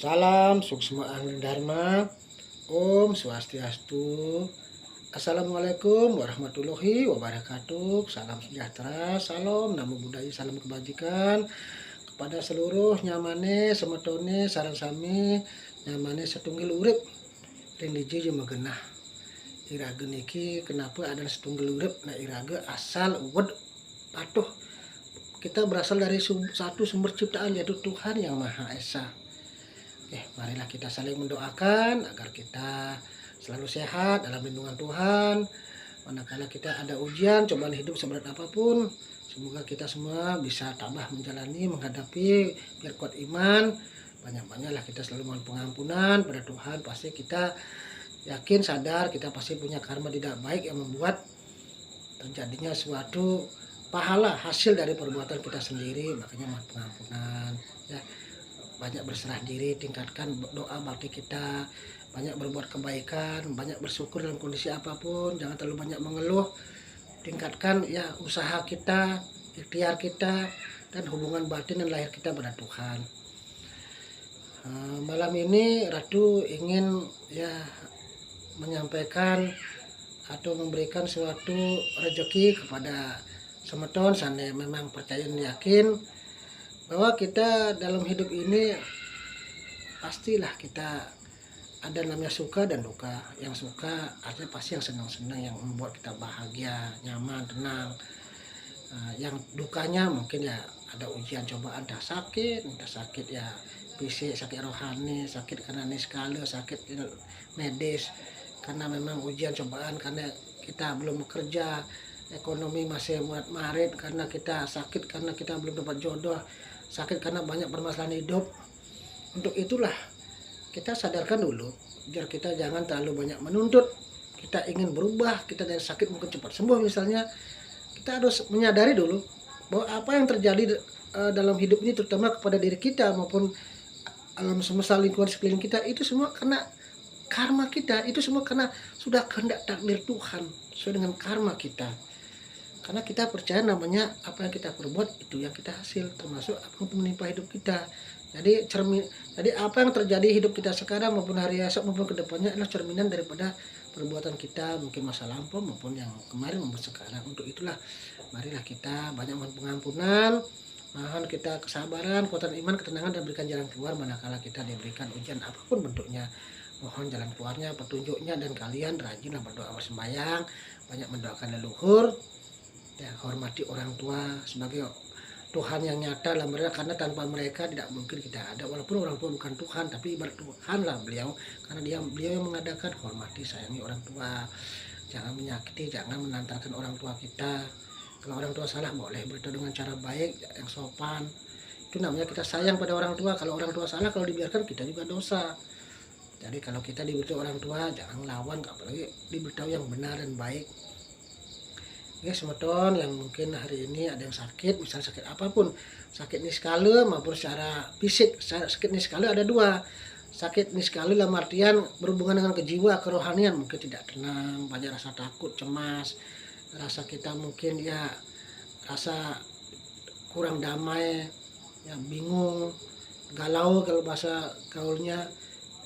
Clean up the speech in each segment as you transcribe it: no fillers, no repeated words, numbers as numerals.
Salam Suksma Dharma. Om Swastiastu. Assalamualaikum warahmatullahi wabarakatuh. Salam sejahtera, salam namo buddhaya, salam kebajikan kepada seluruh nyamane semetone sareng sami nyamane setunggil urip riniji jeung magenah. Iraga niki kenapa ada setunggil urip? Nah iraga asal uwed patuh. Kita berasal dari satu sumber ciptaan yaitu Tuhan Yang Maha Esa. Marilah kita saling mendoakan agar kita selalu sehat dalam lindungan Tuhan. Manakala kita ada ujian, cobaan hidup seberat apapun, semoga kita semua bisa tabah menjalani, menghadapi, biar kuat iman. Banyak-banyaklah kita selalu mohon pengampunan pada Tuhan. Pasti kita yakin, sadar, kita pasti punya karma tidak baik yang membuat terjadinya suatu pahala hasil dari perbuatan kita sendiri. Makanya mohon pengampunan, ya. Banyak berserah diri, tingkatkan doa bakti kita, banyak berbuat kebaikan, banyak bersyukur dalam kondisi apapun, jangan terlalu banyak mengeluh. Tingkatkan ya usaha kita, ikhtiar kita, dan hubungan batin dan lahir kita pada Tuhan. Malam ini Ratu ingin ya menyampaikan atau memberikan suatu rezeki kepada semeton sana memang percaya dan yakin bahwa kita dalam hidup ini pastilah kita ada namanya suka dan duka. Yang suka artinya pasti yang senang-senang, yang membuat kita bahagia, nyaman, tenang. Yang dukanya mungkin ya ada ujian, cobaan, entah sakit ya fisik, sakit rohani, sakit karena niskala, sakit medis, karena memang ujian cobaan karena kita belum bekerja, ekonomi masih marit, karena kita sakit karena kita belum dapat jodoh, sakit karena banyak permasalahan hidup. Untuk itulah kita sadarkan dulu, biar kita jangan terlalu banyak menuntut. Kita ingin berubah, kita dari sakit mungkin cepat sembuh misalnya, kita harus menyadari dulu bahwa apa yang terjadi dalam hidup ini, terutama kepada diri kita maupun alam semesta lingkungan sekeliling kita, itu semua karena karma kita, itu semua karena sudah kehendak takdir Tuhan sesuai dengan karma kita. Karena kita percaya namanya apa yang kita perbuat itu yang kita hasil, termasuk apa yang menimpa hidup kita. Jadi apa yang terjadi hidup kita sekarang maupun hari esok maupun kedepannya adalah cerminan daripada perbuatan kita, mungkin masa lampau maupun yang kemarin maupun sekarang. Untuk itulah marilah kita banyak mohon pengampunan, mohon kita kesabaran, kekuatan iman, ketenangan, dan berikan jalan keluar manakala kita diberikan ujian apapun bentuknya. Mohon jalan keluarnya, petunjuknya, dan kalian rajinlah berdoa bersembahyang, banyak mendoakan leluhur. Ya, hormati orang tua sebagai Tuhan yang nyata dalam mereka, karena tanpa mereka tidak mungkin kita ada. Walaupun orang tua bukan Tuhan, tapi ibarat Tuhan lah beliau, karena beliau yang mengadakan. Hormati, sayangi orang tua, jangan menyakiti, jangan menantarkan orang tua kita. Kalau orang tua salah boleh beritahu dengan cara baik yang sopan, itu namanya kita sayang pada orang tua. Kalau orang tua salah, kalau dibiarkan kita juga dosa. Jadi kalau kita diberitahu orang tua jangan lawan, apalagi diberitahu yang benar dan baik. Ya semeton yang mungkin hari ini ada yang sakit, misal sakit apapun, sakit niskala maupun secara fisik. Sakit niskala ada dua, sakit niskala dalam artian berhubungan dengan kejiwa, kerohanian, mungkin tidak tenang, banyak rasa takut, cemas, rasa kita mungkin ya rasa kurang damai, ya bingung, galau kalau bahasa gaulnya.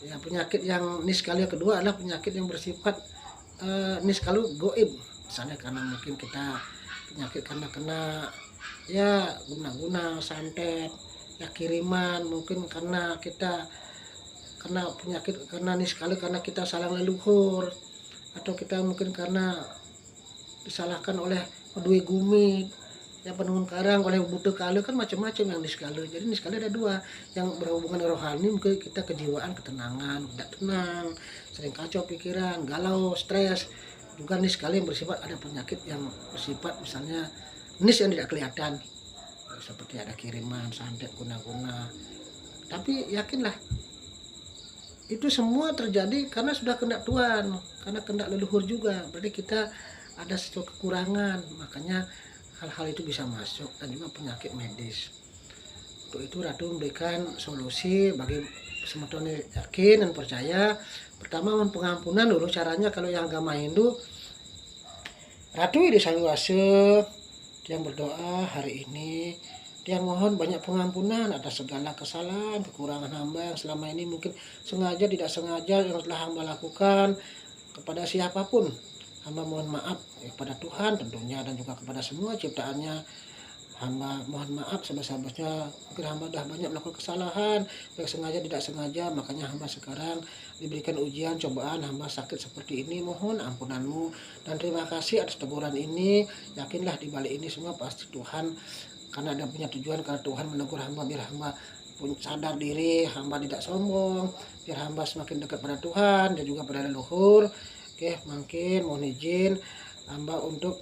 Ya penyakit yang niskala kedua adalah penyakit yang bersifat niskala goib. Misalnya karena mungkin kita penyakit karena kena ya guna-guna, santet, ya kiriman, mungkin karena kita kena penyakit karena niskala karena kita salah leluhur, atau kita mungkin karena disalahkan oleh Dwi Gumi, ya penunggun karang, oleh butuh kali, kan macam-macam yang niskala. Jadi niskala ada dua, yang berhubungan dengan rohani, mungkin kita kejiwaan, ketenangan, tidak tenang, sering kacau pikiran, galau, stres. Juga nis sekali yang bersifat ada penyakit yang bersifat misalnya nis yang tidak kelihatan, seperti ada kiriman, santet, guna-guna. Tapi yakinlah itu semua terjadi karena sudah kehendak Tuhan, karena kehendak leluhur juga. Berarti kita ada sesuatu kekurangan, makanya hal-hal itu bisa masuk, dan juga penyakit medis. Untuk itu Ratu memberikan solusi bagi semeton yakin dan percaya. Pertama mohon pengampunan dulu. Caranya kalau yang agama Hindu, Ratu di salawase yang berdoa hari ini dia mohon banyak pengampunan atas segala kesalahan, kekurangan hamba yang selama ini mungkin sengaja tidak sengaja yang telah hamba lakukan kepada siapapun. Hamba mohon maaf kepada Tuhan tentunya dan juga kepada semua ciptaannya. Hamba mohon maaf sebesar-besarnya, mungkin hamba dah banyak melakukan kesalahan, baik sengaja tidak sengaja, makanya hamba sekarang diberikan ujian, cobaan, hamba sakit seperti ini, mohon ampunanmu, dan terima kasih atas teguran ini. Yakinlah di balik ini semua pasti Tuhan, karena ada punya tujuan, karena Tuhan menegur hamba biar hamba pun sadar diri, hamba tidak sombong, biar hamba semakin dekat pada Tuhan dan juga pada leluhur. Oke, mungkin mohon izin hamba untuk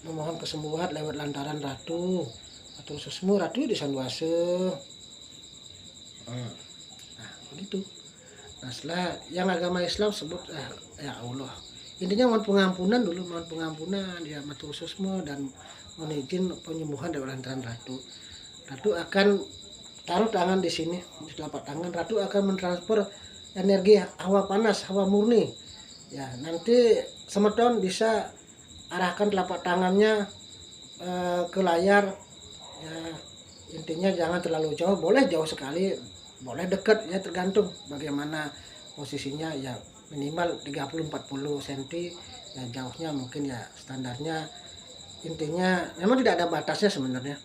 memohon kesembuhan lewat lantaran Ratu atau susmu Ratu di Sanduase. Nah begitu. Nah setelah yang agama Islam sebut ya Allah, intinya mohon pengampunan dulu, mohon pengampunan ya matur susmu dan mohon izin penyembuhan lewat lantaran Ratu. Ratu akan taruh tangan di sini di telapak tangan. Ratu akan mentransfer energi hawa panas, hawa murni ya. Nanti semeton bisa arahkan telapak tangannya ke layar ya. Intinya jangan terlalu jauh, boleh jauh sekali, boleh dekat ya, tergantung bagaimana posisinya ya. Minimal 30-40 cm ya, jauhnya mungkin ya standarnya. Intinya memang tidak ada batasnya sebenarnya.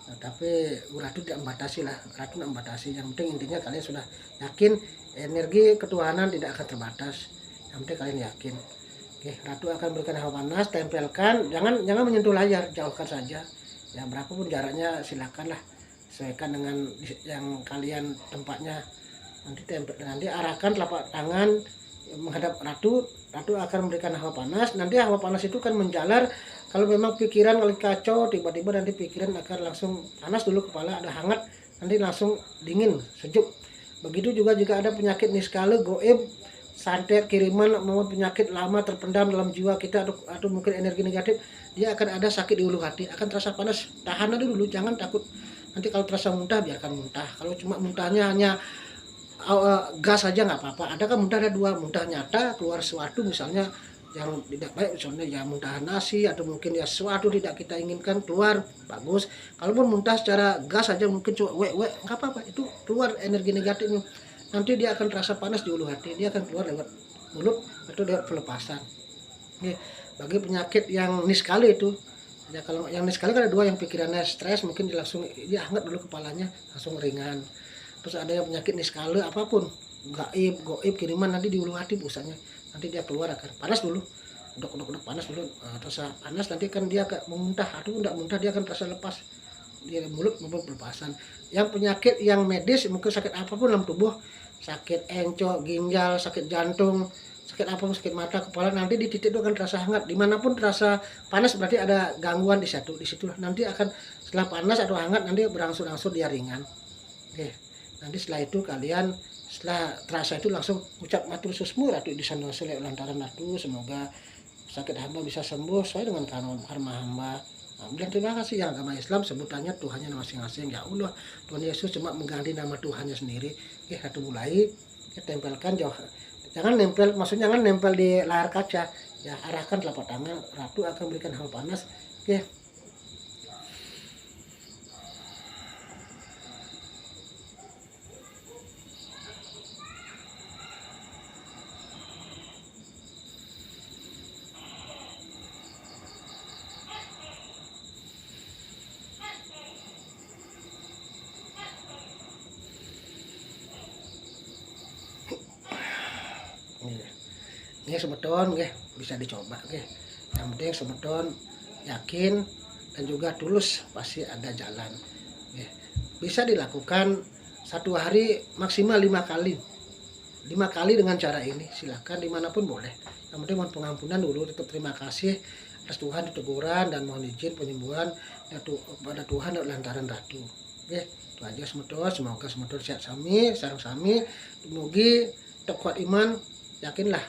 Nah, tapi Ratu tidak membatasi lah, Ratu tidak membatasi. Yang penting intinya kalian sudah yakin energi ketuhanan tidak akan terbatas. Yang penting kalian yakin. Oke, Ratu akan berikan hawa panas, tempelkan, jangan menyentuh layar, jauhkan saja. Ya berapapun jaraknya silakanlah, sesuaikan dengan yang kalian tempatnya. Nanti arahkan telapak tangan menghadap Ratu. Ratu akan memberikan hawa panas. Nanti hawa panas itu kan menjalar. Kalau memang pikiran lagi kacau, tiba-tiba nanti pikiran akan langsung panas dulu, kepala ada hangat, nanti langsung dingin, sejuk. Begitu juga jika ada penyakit niskala, goib, santet, kiriman, maupun penyakit lama terpendam dalam jiwa kita atau mungkin energi negatif, dia akan ada sakit di ulu hati, akan terasa panas. Tahan aja dulu, jangan takut. Nanti kalau terasa muntah biarkan muntah. Kalau cuma muntahnya hanya gas saja nggak apa-apa. Ada kan muntah, ada dua, muntah nyata keluar sesuatu misalnya yang tidak baik, misalnya ya muntah nasi atau mungkin ya sesuatu tidak kita inginkan keluar, bagus. Kalaupun muntah secara gas saja mungkin cuma nggak apa-apa, itu keluar energi negatifnya. Nanti dia akan terasa panas di ulu hati, dia akan keluar lewat mulut atau lewat pelepasan. Oke. Bagi penyakit yang niskala itu ya, kalau yang niskala kan ada dua, yang pikirannya stres mungkin dia langsung dia hangat dulu kepalanya langsung ringan. Terus ada yang penyakit niskala apapun, goib, kiriman, nanti di ulu hati pusatnya, nanti dia keluar akan panas dulu, dok panas dulu, terasa panas, nanti kan dia memuntah, aduh enggak muntah, dia akan terasa lepas di mulut maupun pelepasan. Yang penyakit yang medis mungkin sakit apapun dalam tubuh, sakit encok, ginjal, sakit jantung, sakit apapun, sakit mata, kepala, nanti di titik itu akan terasa hangat. Dimanapun terasa panas berarti ada gangguan di situ nanti akan setelah panas atau hangat nanti berangsur-angsur dia ringan. Oke, nanti setelah itu kalian setelah terasa itu langsung ucap matur susmu Ratu di Sanduase lantaran Ratu, semoga sakit hamba bisa sembuh sesuai dengan karma hamba. Dan terima kasih. Yang agama Islam sebutannya Tuhannya masing-masing. Ya Allah, Tuhan Yesus cuma mengganti nama Tuhannya sendiri. Oke, Ratu mulai, tempelkan jauh. Jangan nempel, maksudnya jangan nempel di layar kaca. Ya, arahkan telapak tangan, Ratu akan berikan hawa panas. Oke. Ini semeton bisa dicoba. Yang penting semeton yakin dan juga tulus, pasti ada jalan. Bisa dilakukan satu hari maksimal 5 kali. 5 kali dengan cara ini, silahkan dimanapun boleh. Yang penting mohon pengampunan dulu, tetap terima kasih atas Tuhan teguran dan mohon izin penyembuhan kepada Tuhan lantaran Ratu. Itu aja semeton, semoga semeton sehat sami, sareng sami, mugi tetap kuat iman, yakinlah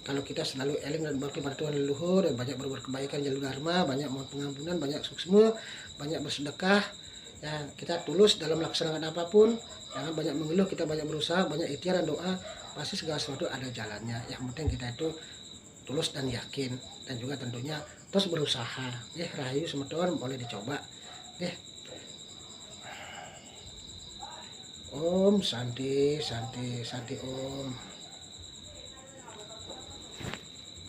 kalau kita selalu eling dan bakti pada Tuhan leluhur dan banyak berbuat kebaikan jalur dharma, banyak mohon pengampunan, banyak suksma, banyak bersedekah, ya kita tulus dalam melaksanakan apapun, jangan banyak mengeluh, kita banyak berusaha, banyak ikhtiar dan doa, pasti segala sesuatu ada jalannya. Yang penting kita itu tulus dan yakin, dan juga tentunya terus berusaha. Rahayu semeton boleh dicoba. Nggih. Om Santi, Santi, Santi Om.